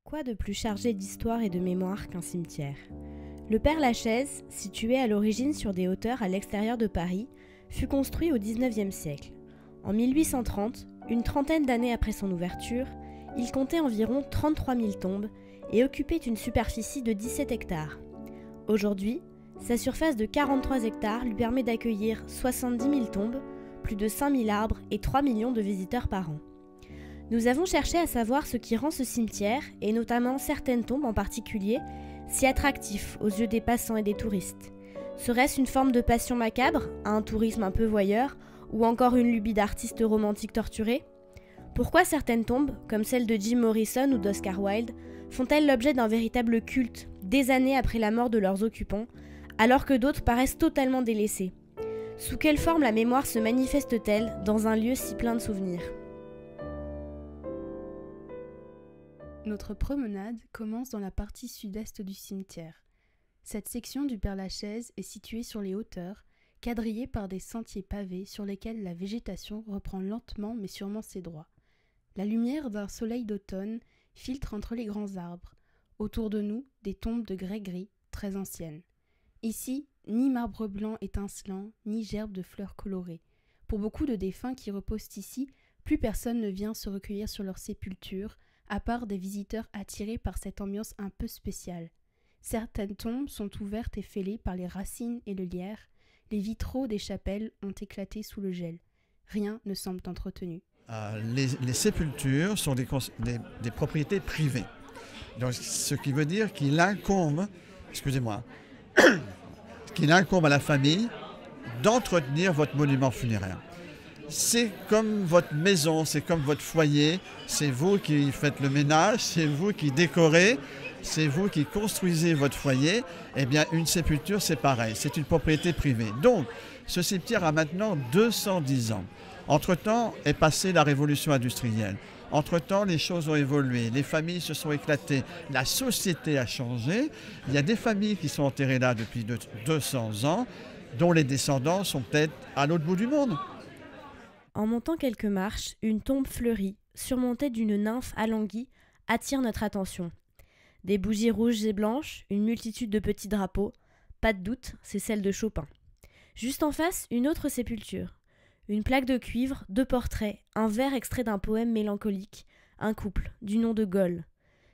Quoi de plus chargé d'histoire et de mémoire qu'un cimetière ? Le Père-Lachaise, situé à l'origine sur des hauteurs à l'extérieur de Paris, fut construit au XIXe siècle. En 1830, une trentaine d'années après son ouverture, il comptait environ 33 000 tombes et occupait une superficie de 17 hectares. Aujourd'hui, sa surface de 43 hectares lui permet d'accueillir 70 000 tombes, plus de 5 000 arbres et 3 millions de visiteurs par an. Nous avons cherché à savoir ce qui rend ce cimetière, et notamment certaines tombes en particulier, si attractif aux yeux des passants et des touristes. Serait-ce une forme de passion macabre, un tourisme un peu voyeur, ou encore une lubie d'artistes romantiques torturés ? Pourquoi certaines tombes, comme celle de Jim Morrison ou d'Oscar Wilde, font-elles l'objet d'un véritable culte, des années après la mort de leurs occupants, alors que d'autres paraissent totalement délaissées ? Sous quelle forme la mémoire se manifeste-t-elle dans un lieu si plein de souvenirs ? Notre promenade commence dans la partie sud-est du cimetière. Cette section du Père-Lachaise est située sur les hauteurs, quadrillée par des sentiers pavés sur lesquels la végétation reprend lentement mais sûrement ses droits. La lumière d'un soleil d'automne filtre entre les grands arbres. Autour de nous, des tombes de grès gris, très anciennes. Ici, ni marbre blanc étincelant, ni gerbe de fleurs colorées. Pour beaucoup de défunts qui reposent ici, plus personne ne vient se recueillir sur leur sépulture, à part des visiteurs attirés par cette ambiance un peu spéciale. Certaines tombes sont ouvertes et fêlées par les racines et le lierre. Les vitraux des chapelles ont éclaté sous le gel. Rien ne semble entretenu. Les sépultures sont des propriétés privées. Donc, ce qui veut dire qu'il incombe, qu'il incombe à la famille d'entretenir votre monument funéraire. C'est comme votre maison, c'est comme votre foyer, c'est vous qui faites le ménage, c'est vous qui décorez, c'est vous qui construisez votre foyer. Eh bien, une sépulture, c'est pareil, c'est une propriété privée. Donc, ce cimetière a maintenant 210 ans. Entre-temps est passée la révolution industrielle. Entre-temps, les choses ont évolué, les familles se sont éclatées, la société a changé. Il y a des familles qui sont enterrées là depuis 200 ans, dont les descendants sont peut-être à l'autre bout du monde. En montant quelques marches, une tombe fleurie, surmontée d'une nymphe alanguie, attire notre attention. Des bougies rouges et blanches, une multitude de petits drapeaux, pas de doute, c'est celle de Chopin. Juste en face, une autre sépulture. Une plaque de cuivre, 2 portraits, un vers extrait d'un poème mélancolique, un couple, du nom de Gaulle.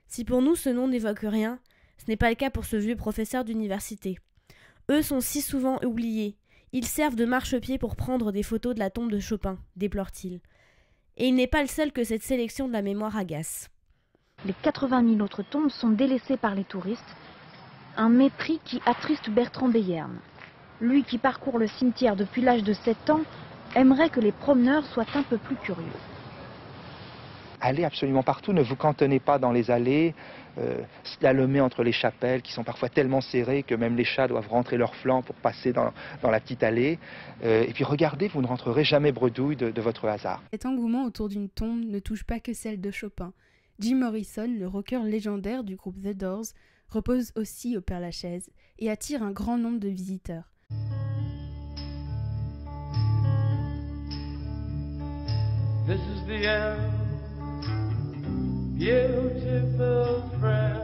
Si pour nous ce nom n'évoque rien, ce n'est pas le cas pour ce vieux professeur d'université. Eux sont si souvent oubliés. Ils servent de marchepied pour prendre des photos de la tombe de Chopin, déplore-t-il. Et il n'est pas le seul que cette sélection de la mémoire agace. Les 80 000 autres tombes sont délaissées par les touristes, un mépris qui attriste Bertrand Beyern. Lui qui parcourt le cimetière depuis l'âge de 7 ans, aimerait que les promeneurs soient un peu plus curieux. Allez absolument partout, ne vous cantonnez pas dans les allées, slalomer entre les chapelles qui sont parfois tellement serrées que même les chats doivent rentrer leurs flancs pour passer dans la petite allée. Et puis regardez, vous ne rentrerez jamais bredouille de votre hasard. Cet engouement autour d'une tombe ne touche pas que celle de Chopin. Jim Morrison, le rocker légendaire du groupe The Doors, repose aussi au Père-Lachaise et attire un grand nombre de visiteurs. This is the end, beautiful friend.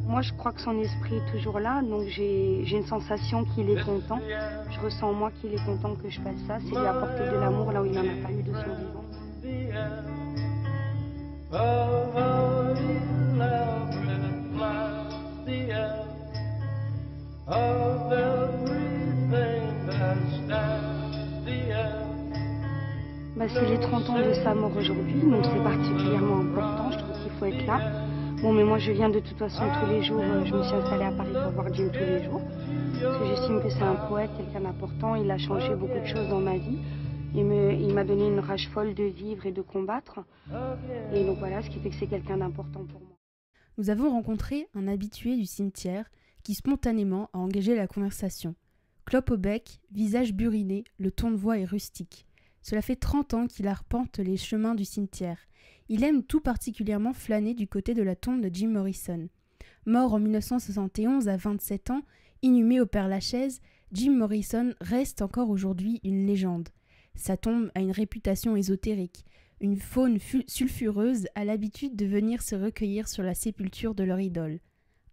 Moi, je crois que son esprit est toujours là, donc j'ai une sensation qu'il est content. Je ressens en moi qu'il est content que je fasse ça, c'est lui apporter de l'amour là où il n'en a pas eu de son vivant. C'est les 30 ans de sa mort aujourd'hui, donc c'est particulièrement important, je trouve qu'il faut être là. Bon, mais moi je viens de toute façon tous les jours, je me suis installée à Paris pour voir Jim tous les jours. Parce que j'estime que c'est un poète, quelqu'un d'important, il a changé beaucoup de choses dans ma vie. Il m'a donné une rage folle de vivre et de combattre. Et donc voilà, ce qui fait que c'est quelqu'un d'important pour moi. Nous avons rencontré un habitué du cimetière qui spontanément a engagé la conversation. Clope au bec, visage buriné, le ton de voix est rustique. Cela fait 30 ans qu'il arpente les chemins du cimetière. Il aime tout particulièrement flâner du côté de la tombe de Jim Morrison. Mort en 1971 à 27 ans, inhumé au Père-Lachaise, Jim Morrison reste encore aujourd'hui une légende. Sa tombe a une réputation ésotérique. une faune sulfureuse a l'habitude de venir se recueillir sur la sépulture de leur idole.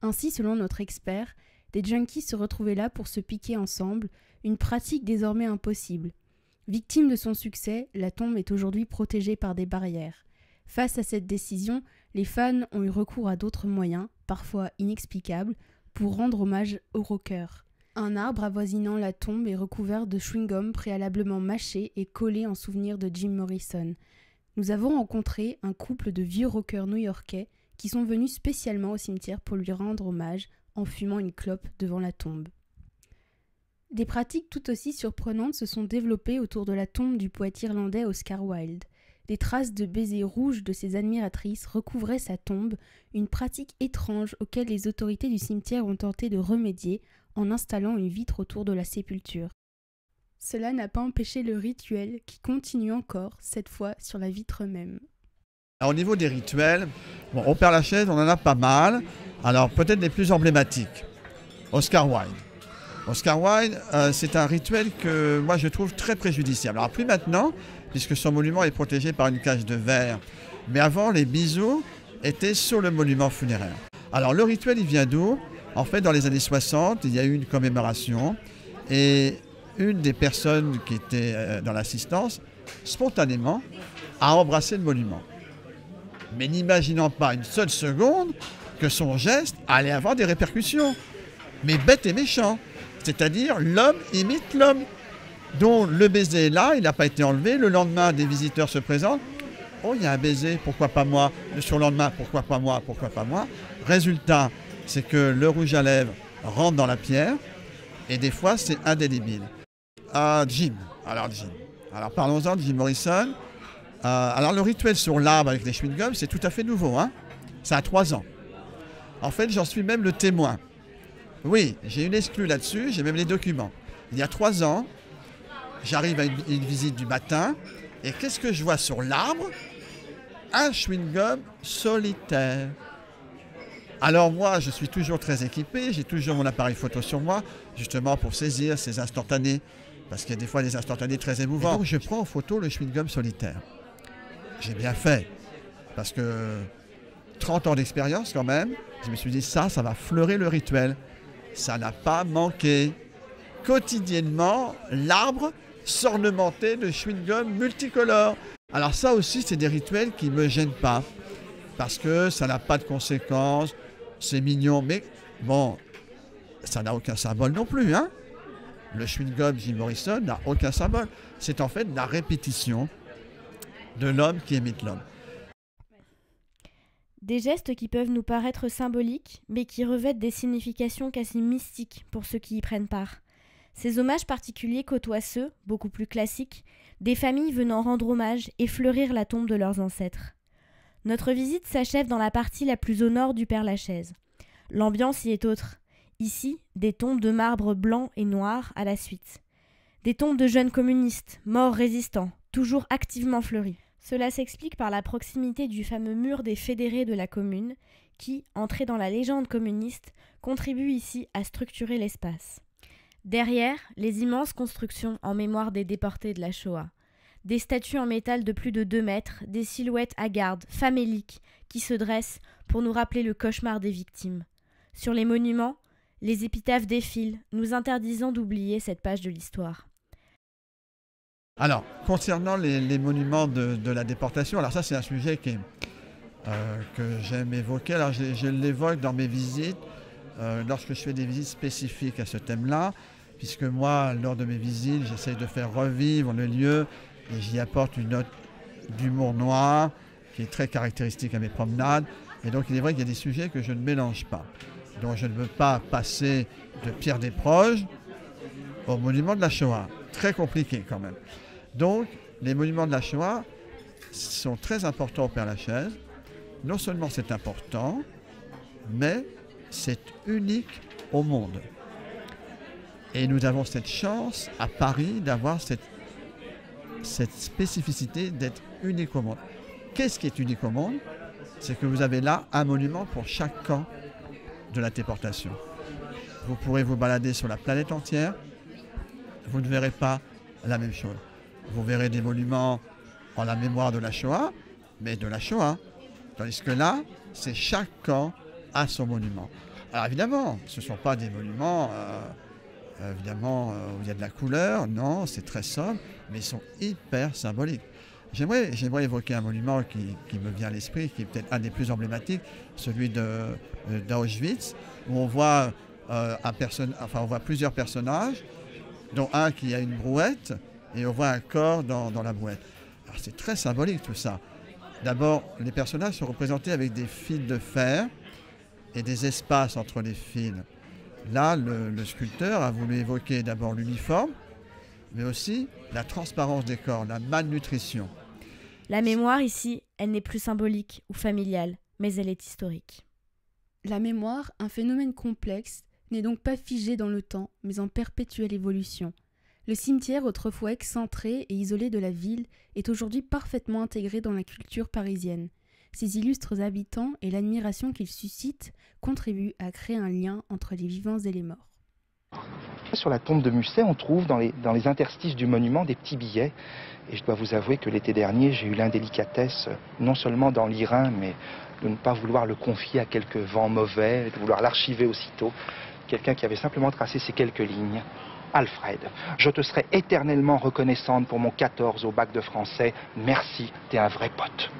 Ainsi, selon notre expert, des junkies se retrouvaient là pour se piquer ensemble, une pratique désormais impossible. Victime de son succès, la tombe est aujourd'hui protégée par des barrières. Face à cette décision, les fans ont eu recours à d'autres moyens, parfois inexplicables, pour rendre hommage au rocker. Un arbre avoisinant la tombe est recouvert de chewing-gum préalablement mâché et collé en souvenir de Jim Morrison. Nous avons rencontré un couple de vieux rockers new-yorkais qui sont venus spécialement au cimetière pour lui rendre hommage en fumant une clope devant la tombe. Des pratiques tout aussi surprenantes se sont développées autour de la tombe du poète irlandais Oscar Wilde. Des traces de baisers rouges de ses admiratrices recouvraient sa tombe, une pratique étrange auquel les autorités du cimetière ont tenté de remédier en installant une vitre autour de la sépulture. Cela n'a pas empêché le rituel qui continue encore, cette fois sur la vitre même. Alors, au niveau des rituels, au Père-Lachaise, on en a pas mal. Alors peut-être les plus emblématiques. Oscar Wilde. Oscar Wilde, c'est un rituel que moi je trouve très préjudiciable. Alors plus maintenant, puisque son monument est protégé par une cage de verre. Mais avant, les bijoux étaient sur le monument funéraire. Alors le rituel, il vient d'où? En fait, dans les années 60, il y a eu une commémoration et une des personnes qui était dans l'assistance, spontanément, a embrassé le monument. Mais n'imaginant pas une seule seconde que son geste allait avoir des répercussions. Mais bête et méchant. C'est-à-dire, l'homme imite l'homme. Donc le baiser est là, il n'a pas été enlevé. Le lendemain, des visiteurs se présentent. Oh, il y a un baiser, pourquoi pas moi? Le surlendemain, pourquoi pas moi? Pourquoi pas moi? Résultat, c'est que le rouge à lèvres rentre dans la pierre. Et des fois, c'est indélébile. Jim. Alors parlons-en de Jim Morrison. Alors le rituel sur l'arbre avec les chewing-gums, c'est tout à fait nouveau. Hein, ça a 3 ans. En fait, j'en suis même le témoin. Oui, j'ai une exclue là-dessus, j'ai même les documents. Il y a 3 ans, j'arrive à une visite du matin, et qu'est-ce que je vois sur l'arbre? Un chewing-gum solitaire. Alors moi, je suis toujours très équipé, j'ai toujours mon appareil photo sur moi, justement pour saisir ces instantanés, parce qu'il y a des fois des instantanés très émouvants. Et donc je prends en photo le chewing-gum solitaire. J'ai bien fait, parce que 30 ans d'expérience quand même, je me suis dit ça va fleurer le rituel. Ça n'a pas manqué. Quotidiennement, l'arbre s'ornementait de chewing-gum multicolores. Alors ça aussi, c'est des rituels qui ne me gênent pas, parce que ça n'a pas de conséquences, c'est mignon, mais bon, ça n'a aucun symbole non plus. Hein, le chewing-gum Jim Morrison n'a aucun symbole. C'est en fait la répétition de l'homme qui imite l'homme. Des gestes qui peuvent nous paraître symboliques, mais qui revêtent des significations quasi mystiques pour ceux qui y prennent part. Ces hommages particuliers côtoient ceux, beaucoup plus classiques, des familles venant rendre hommage et fleurir la tombe de leurs ancêtres. Notre visite s'achève dans la partie la plus au nord du Père-Lachaise. L'ambiance y est autre. Ici, des tombes de marbre blanc et noir à la suite. Des tombes de jeunes communistes, morts résistants, toujours activement fleuris. Cela s'explique par la proximité du fameux mur des fédérés de la commune, qui, entré dans la légende communiste, contribue ici à structurer l'espace. Derrière, les immenses constructions en mémoire des déportés de la Shoah. Des statues en métal de plus de 2 mètres, des silhouettes hagardes, faméliques, qui se dressent pour nous rappeler le cauchemar des victimes. Sur les monuments, les épitaphes défilent, nous interdisant d'oublier cette page de l'histoire. Alors, concernant les monuments de la déportation, alors ça c'est un sujet que j'aime évoquer. Alors je l'évoque dans mes visites, lorsque je fais des visites spécifiques à ce thème-là, puisque moi, lors de mes visites, j'essaie de faire revivre le lieu et j'y apporte une note d'humour noir qui est très caractéristique à mes promenades. Et donc il est vrai qu'il y a des sujets que je ne mélange pas. Donc je ne veux pas passer de Pierre Desproges au monument de la Shoah. Très compliqué quand même. Donc, les monuments de la Shoah sont très importants au Père-Lachaise. Non seulement c'est important, mais c'est unique au monde. Et nous avons cette chance à Paris d'avoir cette spécificité d'être unique au monde. Qu'est-ce qui est unique au monde? C'est que vous avez là un monument pour chaque camp de la déportation. Vous pourrez vous balader sur la planète entière, vous ne verrez pas la même chose. Vous verrez des monuments en la mémoire de la Shoah, mais de la Shoah. Tandis que là, c'est chaque camp a son monument. Alors évidemment, ce ne sont pas des monuments où il y a de la couleur, non, c'est très sobre, mais ils sont hyper symboliques. J'aimerais évoquer un monument qui me vient à l'esprit, qui est peut-être un des plus emblématiques, celui d'Auschwitz, où on voit, on voit plusieurs personnages, dont un qui a une brouette, et on voit un corps dans la brouette. Alors c'est très symbolique tout ça. D'abord, les personnages sont représentés avec des fils de fer et des espaces entre les fils. Là, le sculpteur a voulu évoquer d'abord l'uniforme, mais aussi la transparence des corps, la malnutrition. La mémoire ici, elle n'est plus symbolique ou familiale, mais elle est historique. La mémoire, un phénomène complexe, n'est donc pas figé dans le temps, mais en perpétuelle évolution. Le cimetière, autrefois excentré et isolé de la ville, est aujourd'hui parfaitement intégré dans la culture parisienne. Ses illustres habitants et l'admiration qu'ils suscitent contribuent à créer un lien entre les vivants et les morts. Sur la tombe de Musset, on trouve dans les interstices du monument des petits billets. Et je dois vous avouer que l'été dernier, j'ai eu l'indélicatesse, non seulement d'en lire un, mais de ne pas vouloir le confier à quelques vents mauvais, de vouloir l'archiver aussitôt. Quelqu'un qui avait simplement tracé ces quelques lignes. Alfred, je te serai éternellement reconnaissante pour mon 14 au bac de français. Merci, t'es un vrai pote.